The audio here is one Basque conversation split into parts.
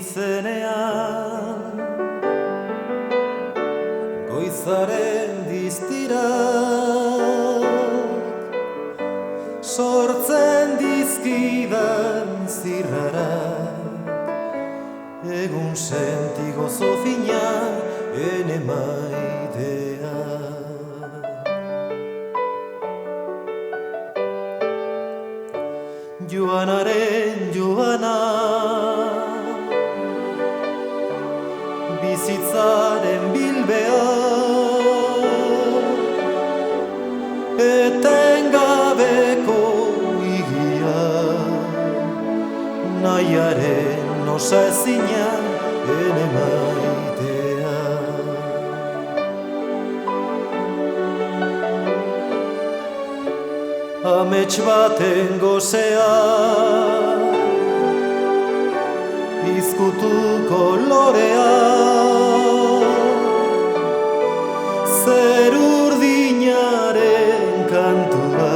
izenean, goizaren diztirak sortzen dizkidan zirrarak, egun senti gozo fina ene maitea. Joanaren joana, bizitzaren bilbea, etengabeko igia, nahiaren osezina ene maitea. Amets baten gozea, izkutu kolorea, zer urdinaren kantua,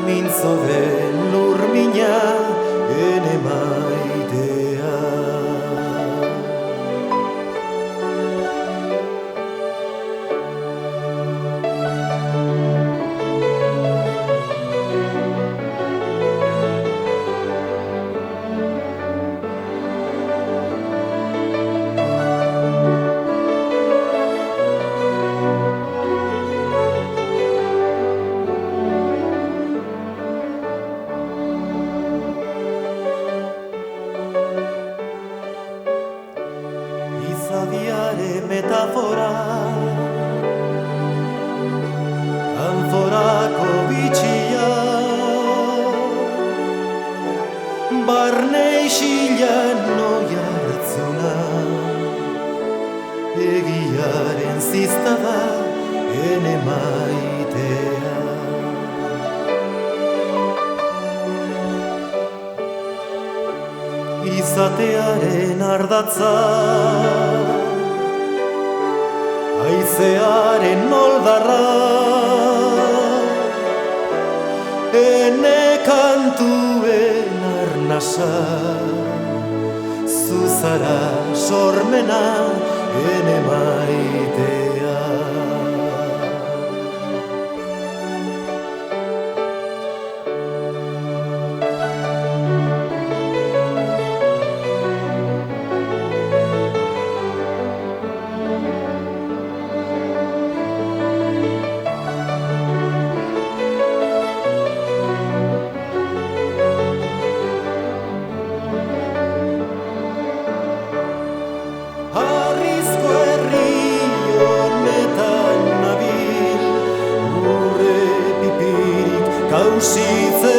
mintzo den lurmina ene maitea. Izadiare metafora, anforako bitxia, barne isilan oiartzuna, egiaren ziztada ene maitea. Izatearen ardatza, haizearen noldarra, ene kantuen arnasa, zuzara sormena ene maitea. Kausitze